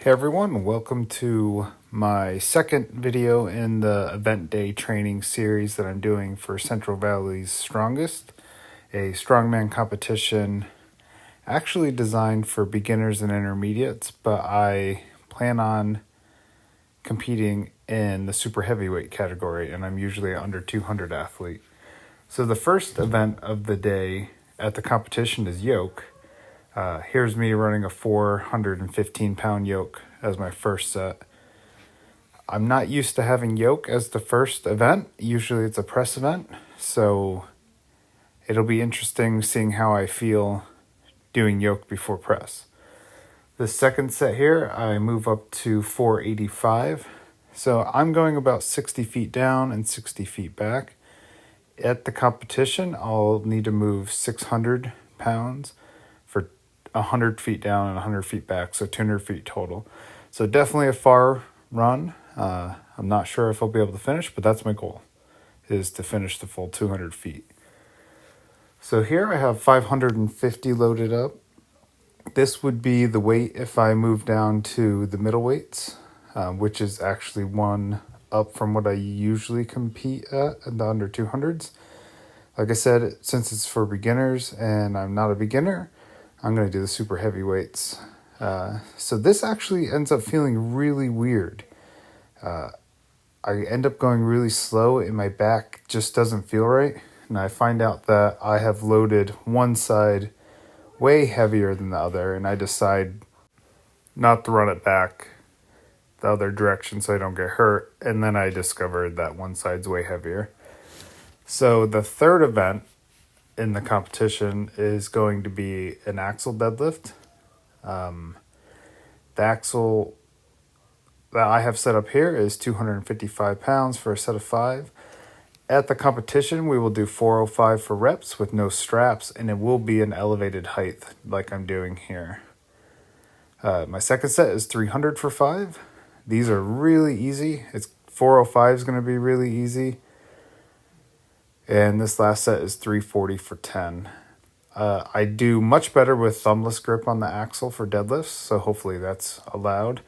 Hey everyone, welcome to my second video in the event day training series that I'm doing for Central Valley's Strongest, a strongman competition actually designed for beginners and intermediates, but I plan on competing in the super heavyweight category, and I'm usually an under 200 athlete. So the first event of the day at the competition is Yoke. Here's me running a 415-pound yoke as my first set. I'm not used to having yoke as the first event. Usually it's a press event, so it'll be interesting seeing how I feel doing yoke before press. The second set here, I move up to 485. So I'm going about 60 feet down and 60 feet back. At the competition, I'll need to move 600 pounds for 100 feet down and 100 feet back, so 200 feet total. So definitely a far run. I'm not sure if I'll be able to finish, but that's my goal, is to finish the full 200 feet. So here I have 550 loaded up. This would be the weight if I move down to the middle weights, which is actually one up from what I usually compete at the under 200s. Like I said, since it's for beginners and I'm not a beginner, I'm going to do the super heavyweights. So this actually ends up feeling really weird. I end up going really slow and my back just doesn't feel right. And I find out that I have loaded one side way heavier than the other, and I decide not to run it back the other direction so I don't get hurt. And then I discovered that one side's way heavier. So the third event in the competition is going to be an axle deadlift. The axle that I have set up here is 255 pounds for a set of 5. At the competition, we will do 405 for reps with no straps, and it will be an elevated height like I'm doing here. My second set is 300 for 5. These are really easy. 405 is going to be really easy. And this last set is 340 for 10. I do much better with thumbless grip on the axle for deadlifts, so hopefully that's allowed.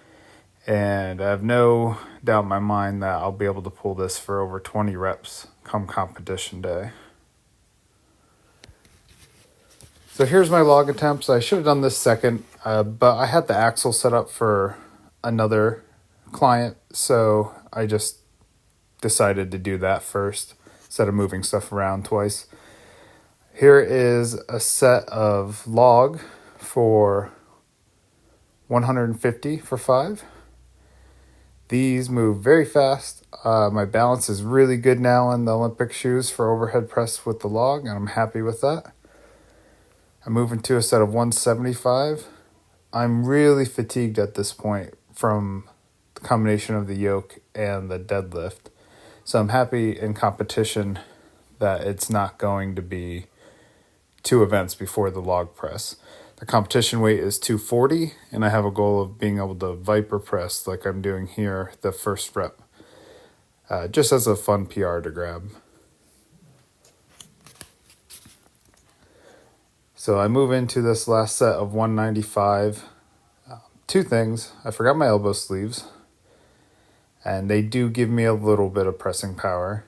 And I have no doubt in my mind that I'll be able to pull this for over 20 reps come competition day. So here's my log attempts. I should have done this second, but I had the axle set up for another client, so I just decided to do that first instead of moving stuff around twice. Here is a set of log for 150 for 5. These move very fast. My balance is really good now in the Olympic shoes for overhead press with the log, and I'm happy with that. I'm moving to a set of 175. I'm really fatigued at this point from the combination of the yoke and the deadlift. So I'm happy in competition that it's not going to be 2 events before the log press. The competition weight is 240, and I have a goal of being able to viper press like I'm doing here the first rep, just as a fun PR to grab. So I move into this last set of 195. 2 things. I forgot my elbow sleeves, and they do give me a little bit of pressing power.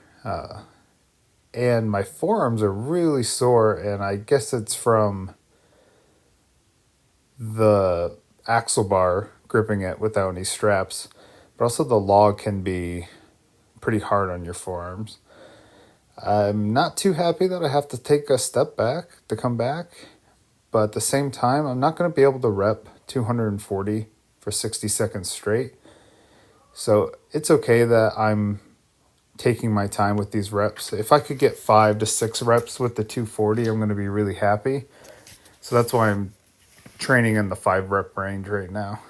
And my forearms are really sore, and I guess it's from the axle bar gripping it without any straps, but also the log can be pretty hard on your forearms. I'm not too happy that I have to take a step back to come back, but at the same time, I'm not going to be able to rep 240 for 60 seconds straight. So it's okay that I'm taking my time with these reps. If I could get 5 to 6 reps with the 240, I'm going to be really happy. So that's why I'm training in the 5 rep range right now.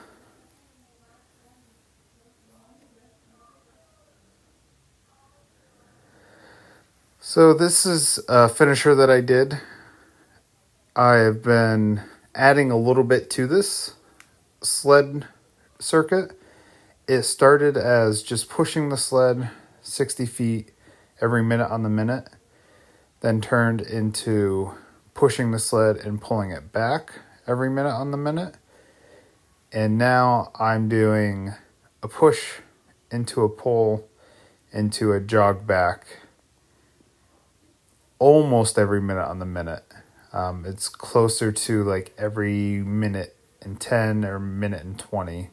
So this is a finisher that I did. I have been adding a little bit to this sled circuit. It started as just pushing the sled 60 feet every minute on the minute, then turned into pushing the sled and pulling it back every minute on the minute. And now I'm doing a push into a pull into a jog back almost every minute on the minute. It's closer to like every minute and 10 or minute and 20,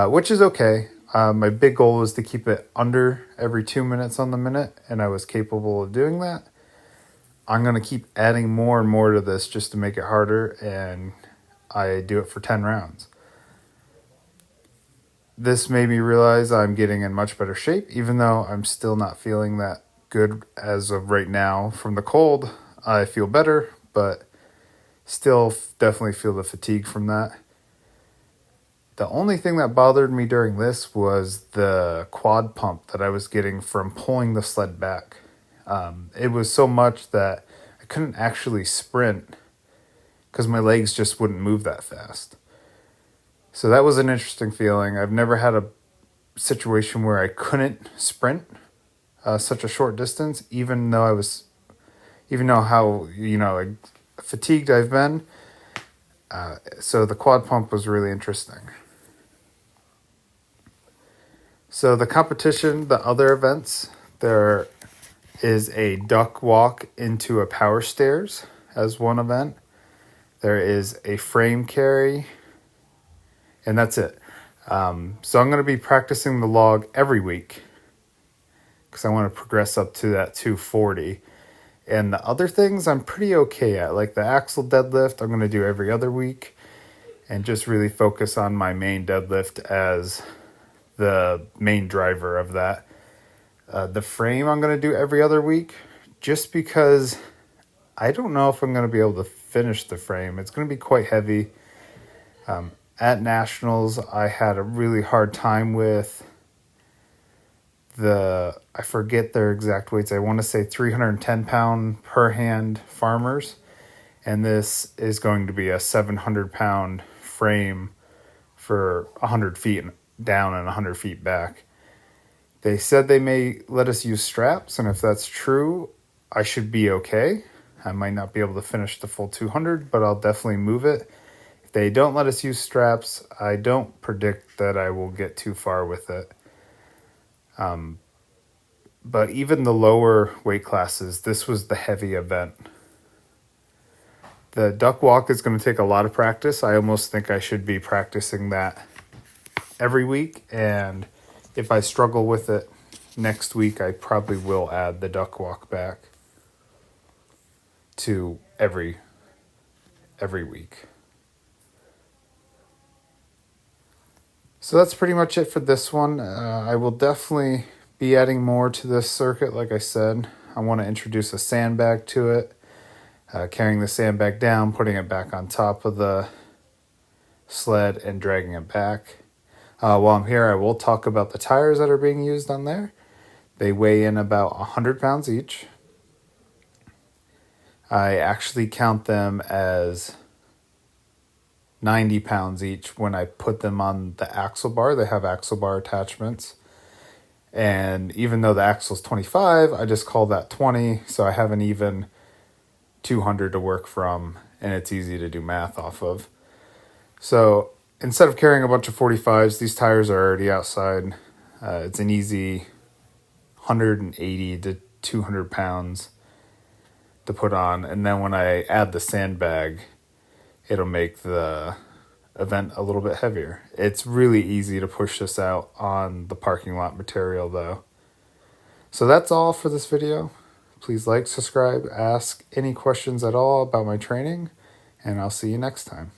which is okay. My big goal was to keep it under every 2 minutes on the minute, and I was capable of doing that. I'm going to keep adding more and more to this just to make it harder, and I do it for 10 rounds. This made me realize I'm getting in much better shape, even though I'm still not feeling that good as of right now from the cold. I feel better, but still definitely feel the fatigue from that. The only thing that bothered me during this was the quad pump that I was getting from pulling the sled back. It was so much that I couldn't actually sprint because my legs just wouldn't move that fast. So that was an interesting feeling. I've never had a situation where I couldn't sprint such a short distance, even though how fatigued I've been. So the quad pump was really interesting. So the competition, the other events, there is a duck walk into a power stairs as one event. There is a frame carry, and that's it. So I'm going to be practicing the log every week because I want to progress up to that 240. And the other things I'm pretty okay at, like the axle deadlift, I'm going to do every other week and just really focus on my main deadlift as the main driver of that. The frame I'm going to do every other week just because I don't know if I'm going to be able to finish the frame. It's going to be quite heavy. At Nationals, I had a really hard time with I forget their exact weights. I want to say 310 pound per hand farmers. And this is going to be a 700 pound frame for 100 feet down and 100 feet back. They said they may let us use straps, and if that's true, I should be okay. I might not be able to finish the full 200, but I'll definitely move it. If they don't let us use straps, I don't predict that I will get too far with it. But even the lower weight classes, this was the heavy event. The duck walk is going to take a lot of practice. I almost think I should be practicing that every week, and if I struggle with it next week, I probably will add the duck walk back to every week. So that's pretty much it for this one. I will definitely be adding more to this circuit. Like I said, I want to introduce a sandbag to it, carrying the sandbag down, putting it back on top of the sled and dragging it back. While I'm here, I will talk about the tires that are being used on there. They weigh in about 100 pounds each. I actually count them as 90 pounds each when I put them on the axle bar. They have axle bar attachments. And even though the axle's 25, I just call that 20. So I have an even 200 to work from, and it's easy to do math off of. So instead of carrying a bunch of 45s, these tires are already outside. It's an easy 180 to 200 pounds to put on. And then when I add the sandbag, it'll make the event a little bit heavier. It's really easy to push this out on the parking lot material though. So that's all for this video. Please like, subscribe, ask any questions at all about my training, and I'll see you next time.